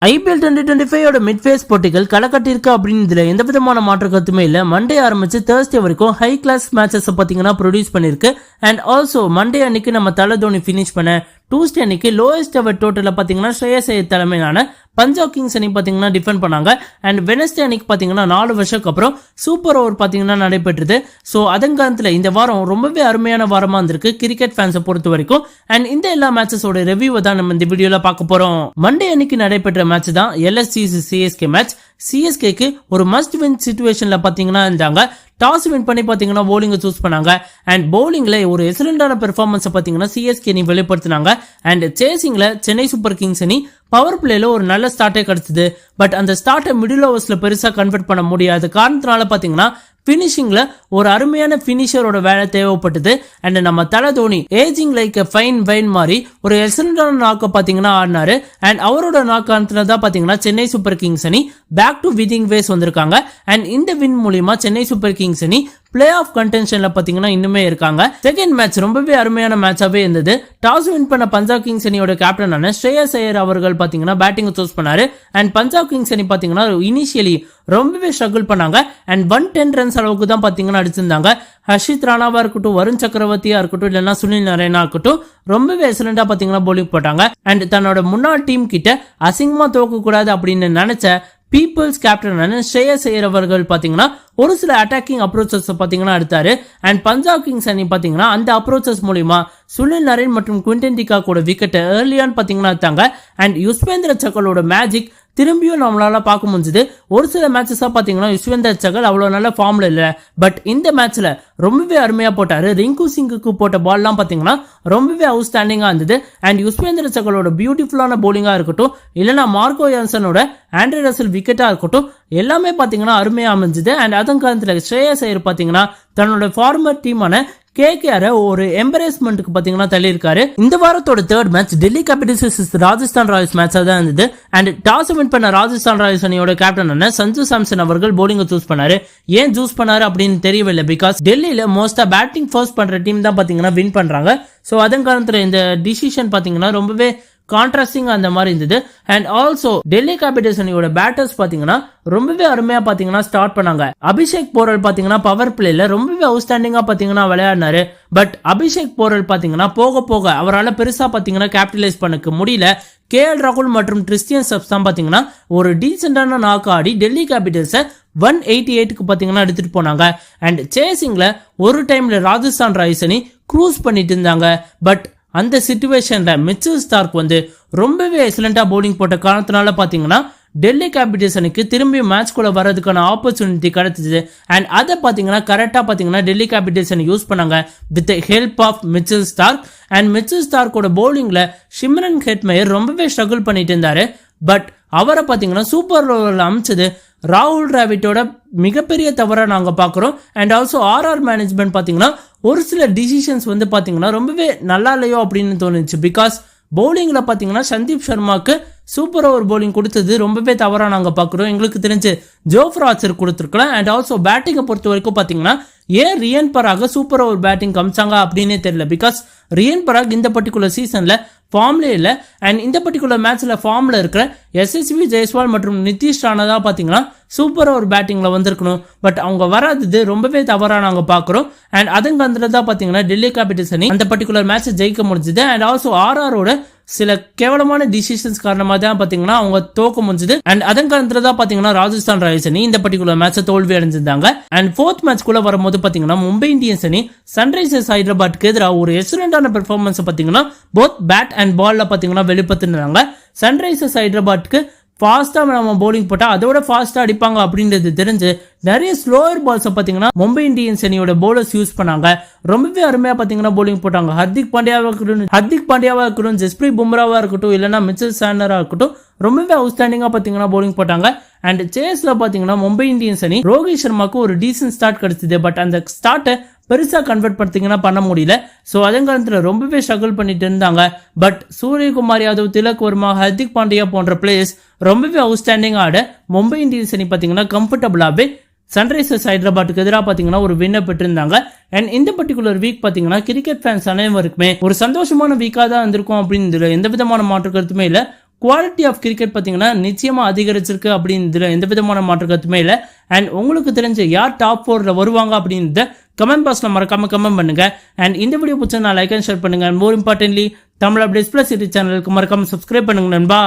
IPL 2025 mid face போட்டிகள் களக்கட்டிருக்கு அப்படின்றதுல எந்த விதமான மாற்று கருத்துமே இல்ல. மண்டே ஆரம்பிச்சு Thursday வரைக்கும் ஹை கிளாஸ் மேட்சஸ் பாத்தீங்கன்னா ப்ரொடியூஸ் பண்ணிருக்கு. அண்ட் ஆல்சோ மண்டே அன்னைக்கு நம்ம தல தோனி பினிஷ் பண்ண Tuesday அன்னைக்கு லோயஸ்ட் எவர் டோட்டல பாத்தீங்கன்னா ஸ்ரேயஸ் ஐயர் தலைமையிலான பஞ்சாப் கிங்ஸ் அணி பாத்தீங்கன்னா டிஃபெண்ட் பண்ணாங்க. அண்ட் Wednesday அன்னைக்கு பாத்தீங்கன்னா 4 வருஷத்துக்கு அப்புறம் சூப்பர் ஓவர் பாத்தீங்கன்னா நடைபெற்றது. சோ அதன் காரணத்துல இந்த வாரம் ரொம்பவே அருமையான வாரமா இருந்திருக்கு கிரிக்கெட் ஃபேன்ஸை பொறுத்த வரைக்கும். அண்ட் இந்த எல்லா மேட்சஸோட ரிவ்யூவை தான் நம்ம இந்த வீடியோல பார்க்க போறோம். மண்டே அன்னைக்கு நடைபெற்ற மேட்ச் தான் LSG CSK மேட்ச். CSKக்கு ஒரு மஸ்ட் வின் சிச்சுவேஷன்ல பாத்தீங்கன்னா இருந்தாங்க. டாஸ் வின் பண்ணி பாத்தீங்கன்னா bowling சூஸ் பண்ணாங்க. அண்ட் bowlingல ஒரு எக்ஸலண்டான பெர்ஃபார்மன்ஸ் பாத்தீங்கன்னா CSK அணி வெளிப்படுத்தினாங்க. அண்ட் சேசிங்ல சென்னை சூப்பர் கிங்ஸ் அணி பவர் பிளேல ஒரு நல்ல ஸ்டார்ட்டே கிடைச்சது. பட் அந்த ஸ்டார்ட்டை மிடில் ஓவர்ஸ்ல பெருசா கன்வெர்ட் பண்ண முடியாத காரணத்தினால பாத்தீங்கன்னா பினிஷிங்ல ஒரு அருமையான பினிஷரோட வேலை தேவைப்பட்டது. அண்ட் நம்ம தல Dhoni ageing like fine wine மாதிரி ஒரு எக்ஸலண்டான நாக்க பாத்தீங்கன்னா ஆடினாரு. அண்ட் அவரோட நாக்கானத்துல தான் பாத்தீங்கன்னா சென்னை சூப்பர் கிங்ஸ் அணி பேக் டு வினிங் வேஸ் வந்திருக்காங்க. அண்ட் இந்த வின் மூலியமா சென்னை சூப்பர் கிங்ஸ் அணி பிளே ஆஃப் கண்டென்ஷன்ல பாத்தீங்கன்னா இன்னுமே இருக்காங்க. செகண்ட் மேட்ச் ரொம்பவே அருமையான மேட்சாவே இருந்தது. டாஸ் வின் பண்ண பஞ்சாப் கிங்ஸ் அணியோட கேப்டனான ஸ்ரேயஸ் ஐயர் அவர்கள் பாத்தீங்கன்னா பேட்டிங் சூஸ் பண்ணாரு. அண்ட் பஞ்சாப் கிங்ஸ் அணி பாத்தீங்கன்னா இனிஷியலி ரொம்பவே ஸ்ட்ரகிள் பண்ணாங்க. அண்ட் 110 ரன்ஸ் அளவுக்கு தான் பாத்தீங்கன்னா அடிச்சிருந்தாங்க. ஹர்ஷித் ராணாவா இருக்கட்டும், வருண் சக்கரவர்த்தியா இருக்கட்டும், இல்லைன்னா சுனில் நரேனா இருக்கட்டும், ரொம்பவே எக்ஸலண்டா பாத்தீங்கன்னா போலிங் போட்டாங்க. அண்ட் தன்னோட முன்னாள் டீம் கிட்ட அசிங்கமா தோக்க கூடாது அப்படின்னு நினைச்ச பீப்புள்ஸ் கேப்டனான ஸ்ரேயஸ் ஐயர் அவர்கள் பாத்தீங்கன்னா ஒரு சில அட்டாக்கிங் அப்ரோச்சஸ் பாத்தீங்கன்னா எடுத்தாரு. அண்ட் பஞ்சாப் கிங்ஸ் அணி பாத்தீங்கன்னா அந்த அப்ரோச்சஸ் மூலியமா சுனில் நரேன் மற்றும் குவிண்டன் டிகா கூட விக்கெட் ஏர்லியான்னு பாத்தீங்கன்னா எடுத்தாங்க. அண்ட் யுஸ்வேந்திர சகலோட மேஜிக் திரும்பியும் நம்மளால பார்க்க முடிஞ்சது. ஒரு சில மேட்சஸா பாத்தீங்கன்னா யுஸ்வேந்திர சகல் அவ்வளவு நல்ல ஃபார்ம்ல இல்ல. பட் இந்த மேட்ச்ல ரொம்பவே அருமையா போட்டாரு. ரிங்கு சிங்குக்கு போட்ட பால் எல்லாம் பாத்தீங்கன்னா ரொம்பவே அவுட்ஸ்டாண்டிங்கா இருந்தது. அண்ட் யுஸ்வேந்திர சகலோட பியூட்டிஃபுல்லான போலிங்கா இருக்கட்டும், இல்லைன்னா மார்கோ யான்சனோட ஆண்ட்ரே ரசல் விக்கெட்டா இருக்கட்டும், எல்லாமே பாத்தீங்கன்னா அருமையா அமைஞ்சது. அண்ட் அதன் காரணத்துல ஸ்ரேயஸ் ஐயர் பாத்தீங்கன்னா தன்னோட ஃபார்மர் டீமான KKR ஒரு எம்பரேஸ்மெண்ட்டுக்கு பாத்தீங்கன்னா தள்ளி இருக்காரு. இந்த வாரத்தோட third match Delhi Capitals Rajasthan Royals மேட்சா தான் இருந்தது. அண்ட் டாஸ் வின் பண்ண ராஜஸ்தான் ராயல்ஸ் அணியோட கேப்டனான சஞ்சு சாம்சன் அவர்கள் போலிங் சூஸ் பண்ணாரு. ஏன் சூஸ் பண்ணாரு அப்படின்னு தெரியவில்லை. பிகாஸ் டெல்லியில மோஸ்டா பேட்டிங் ஃபர்ஸ்ட் பண்ற டீம் தான் பாத்தீங்கன்னா வின் பண்றாங்க. சோ அதன் காரணத்துல இந்த டிசிஷன் பாத்தீங்கன்னா ரொம்பவே கான்ட்ராஸ்டிங் அந்த மாதிரி இருந்தது. அண்ட் ஆல்சோ டெல்லி கேபிட்டல்ஸ் அணியோட பேட்டர்ஸ் பாத்தீங்கன்னா ரொம்பவே அருமையா பாத்தீங்கன்னா ஸ்டார்ட் பண்ணாங்க. அபிஷேக் போரல் பாத்தீங்கன்னா பவர் பிளேல ரொம்பவே அவுட்ஸ்டாண்டிங்கா பாத்தீங்கன்னா விளையாடினாரு. பட் அபிஷேக் போரல் பாத்தீங்கன்னா போக போக அவரால் பெருசா பாத்தீங்கன்னா கேபிட்டலைஸ் பண்ண முடியல. KL ராகுல் மற்றும் கிறிஸ்டியன் சப்ஸ் தான் பாத்தீங்கன்னா ஒரு டீசென்டான நாக் ஆடி டெல்லி கேபிட்டல்ஸை 188க்கு பாத்தீங்கன்னா எடுத்துட்டு போனாங்க. அண்ட் சேசிங்ல ஒரு டைம்ல ராஜஸ்தான் ராயல்ஸ் அணி க்ரூஸ் பண்ணிட்டு இருந்தாங்க. பட் அந்த சிச்சுவேஷன்ல மிச்சல் ஸ்டார்க் வந்து ரொம்பவே எக்ஸலண்டா போலிங் போட்ட காரணத்தினால பாத்தீங்கன்னா டெல்லி கேபிட்டல்ஸ் அணிக்கு திரும்பி மேட்ச் கூட வர்றதுக்கான ஆப்பர்ச்சுனிட்டி கிடைச்சது. அண்ட் அதை பாத்தீங்கன்னா கரெக்டா பாத்தீங்கன்னா டெல்லி கேபிட்டல்ஸ் அணி யூஸ் பண்ணாங்க with help of Mitchell Starc. And Mitchell ஸ்டார்க்கோட போலிங்ல ஷிம்ரன் ஹெட்மயர் ரொம்பவே ஸ்ட்ரகிள் பண்ணிட்டு இருந்தாரு. பட் அவரை பாத்தீங்கன்னா சூப்பர் ஓவர்ல அமைச்சது ராகுல் டிராவிட்டோட மிகப்பெரிய தவறா நாங்க பாக்குறோம். அண்ட் ஆல்சோ ஆர்ஆர் மேனேஜ்மெண்ட் பாத்தீங்கன்னா ஒரு சில டிசிஷன்ஸ் வந்து பாத்தீங்கன்னா ரொம்பவே நல்லா இல்லையோ அப்படின்னு தோணுச்சு. பிகாஸ் பவுலிங்ல பாத்தீங்கன்னா சந்தீப் சர்மாக்கு சூப்பர் ஓவர் பவுலிங் கொடுத்தது ரொம்பவே தவறா நாங்க பாக்குறோம். எங்களுக்கு தெரிஞ்சு ஜோஃப்ரா ஆர்ச்சர் கொடுத்துருக்கலாம். அண்ட் ஆல்சோ பேட்டிங்கை பொறுத்த வரைக்கும் பாத்தீங்கன்னா ஏன் ரியன் பராக சூப்பர் ஓவர் பேட்டிங் காமிச்சாங்க அப்படின்னே தெரியல. பிகாஸ் ரியன் பராக் இந்த பர்டிகுலர் சீசன்ல ஃபார்ம்ல இல்ல. அண்ட் இந்த பர்டிகுலர் மேட்ச்ல ஃபார்ம்ல இருக்கிற SSV ஜெய்ஸ்வால் மற்றும் நிதிஷ் ராணா தான் பாத்தீங்கன்னா சூப்பர் ஓவர் பேட்டிங்ல வந்திருக்கணும். பட் அவங்க வராதது ரொம்பவே தவறா நாங்க பாக்குறோம். அண்ட் அதன் காரணத்துல தான் பாத்தீங்கன்னா டெல்லி கேபிட்டல்ஸ் அணி அந்த பர்டிகுலர் மேட்சை ஜெயிக்க முடிஞ்சது. அண்ட் ஆல்சோ ஆர்ஆரோட சில கேவலமான டிசிஷன்ஸ் காரணமா தான் பாத்தீங்கன்னா அவங்க தோக்க முடிஞ்சது. அண்ட் அதன் காரணத்துல தான் பாத்தீங்கன்னா ராஜஸ்தான் ராயல்ஸ் அணி இந்த பர்டிகுலர் மேட்சை தோல்வி அடைஞ்சிருந்தாங்க. அண்ட் ஃபோர்த் மேட்ச் குள்ள வரும்போது பாத்தீங்கன்னா மும்பை இந்தியன்ஸ் அணி சன்ரைசர்ஸ் ஹைதராபாத்க்கு எதிராக ஒரு எக்ஸலண்டான பெர்ஃபார்மன்ஸ் பாத்தீங்கன்னா போத் பேட் அண்ட் பால்ல பாத்தீங்கன்னா வெளிப்படுத்தினாங்க. சன்ரைசர்ஸ் ஹைதராபாத்க்கு ஃபாஸ்டா நம்ம போலிங் போட்டா அதோட ஃபாஸ்டா அடிப்பாங்க அப்படின்றது தெரிஞ்சு நிறைய ஸ்லோயர் பால்ஸ் பாத்தீங்கன்னா மும்பை இந்தியன்ஸ் அணியோட போலர்ஸ் யூஸ் பண்ணாங்க. ரொம்பவே அருமையா பாத்தீங்கன்னா போலிங் போட்டாங்க. ஹர்திக் பாண்டியாவா இருக்கட்டும், ஜஸ்பிரீத் பும்ராவா இருக்கட்டும், இல்லைன்னா மிச்சல் சாண்டரா இருக்கட்டும், ரொம்பவே அவுட்ஸ்டாண்டிங்கா பாத்தீங்கன்னா போலிங் போட்டாங்க. அண்ட் சேஸ்ல பாத்தீங்கன்னா மும்பை இந்தியன்ஸ் அணி ரோஹித் சர்மாக்கு ஒரு டீசன்ட் ஸ்டார்ட் கிடைச்சது. பட் அந்த ஸ்டார்ட்டை பெருசா கன்வெர்ட் பண்ணீங்கன்னா பண்ண முடியல. சோ அதன் காலத்துல ரொம்பவே ஸ்ட்ரகிள் பண்ணிட்டு இருந்தாங்க. பட் சூரியகுமார் யாதவ், திலக் வர்மா, ஹர்திக் பாண்டியா போன்ற பிளேயர்ஸ் ரொம்பவே அவுட்ஸ்டாண்டிங் ஆட மும்பை இந்தியன்ஸ் அணி பாத்தீங்கன்னா கம்ஃபர்டபுளாவே சன்ரைசர்ஸ் ஹைதராபாத்துக்கு எதிராக பாத்தீங்கன்னா ஒரு வின்னர் பெற்றிருந்தாங்க. அண்ட் இந்த பர்டிகுலர் வீக் பாத்தீங்கன்னா கிரிக்கெட் ஃபேன்ஸ் அனைவருக்குமே ஒரு சந்தோஷமான வீக்கா தான் இருந்திருக்கும் அப்படின்னு எந்த விதமான மாற்று கருத்துமே இல்ல. குவாலிட்டி ஆஃப் கிரிக்கெட் பார்த்தீங்கன்னா நிச்சயமா அதிகரிச்சிருக்கு அப்படின்றதுல எந்த விதமான மாற்று கருத்துமே இல்லை. அண்ட் உங்களுக்கு தெரிஞ்ச யார் டாப் 4ல வருவாங்க அப்படின்றத கமெண்ட் பாக்ஸ்ல மறக்காம கமெண்ட் பண்ணுங்க. அண்ட் இந்த வீடியோ பிடிச்சா லைக் அண்ட் ஷேர் பண்ணுங்க. More importantly Tamil updates plus இது சேனலுக்கு மறக்காம சப்ஸ்கிரைப் பண்ணுங்க நண்பா.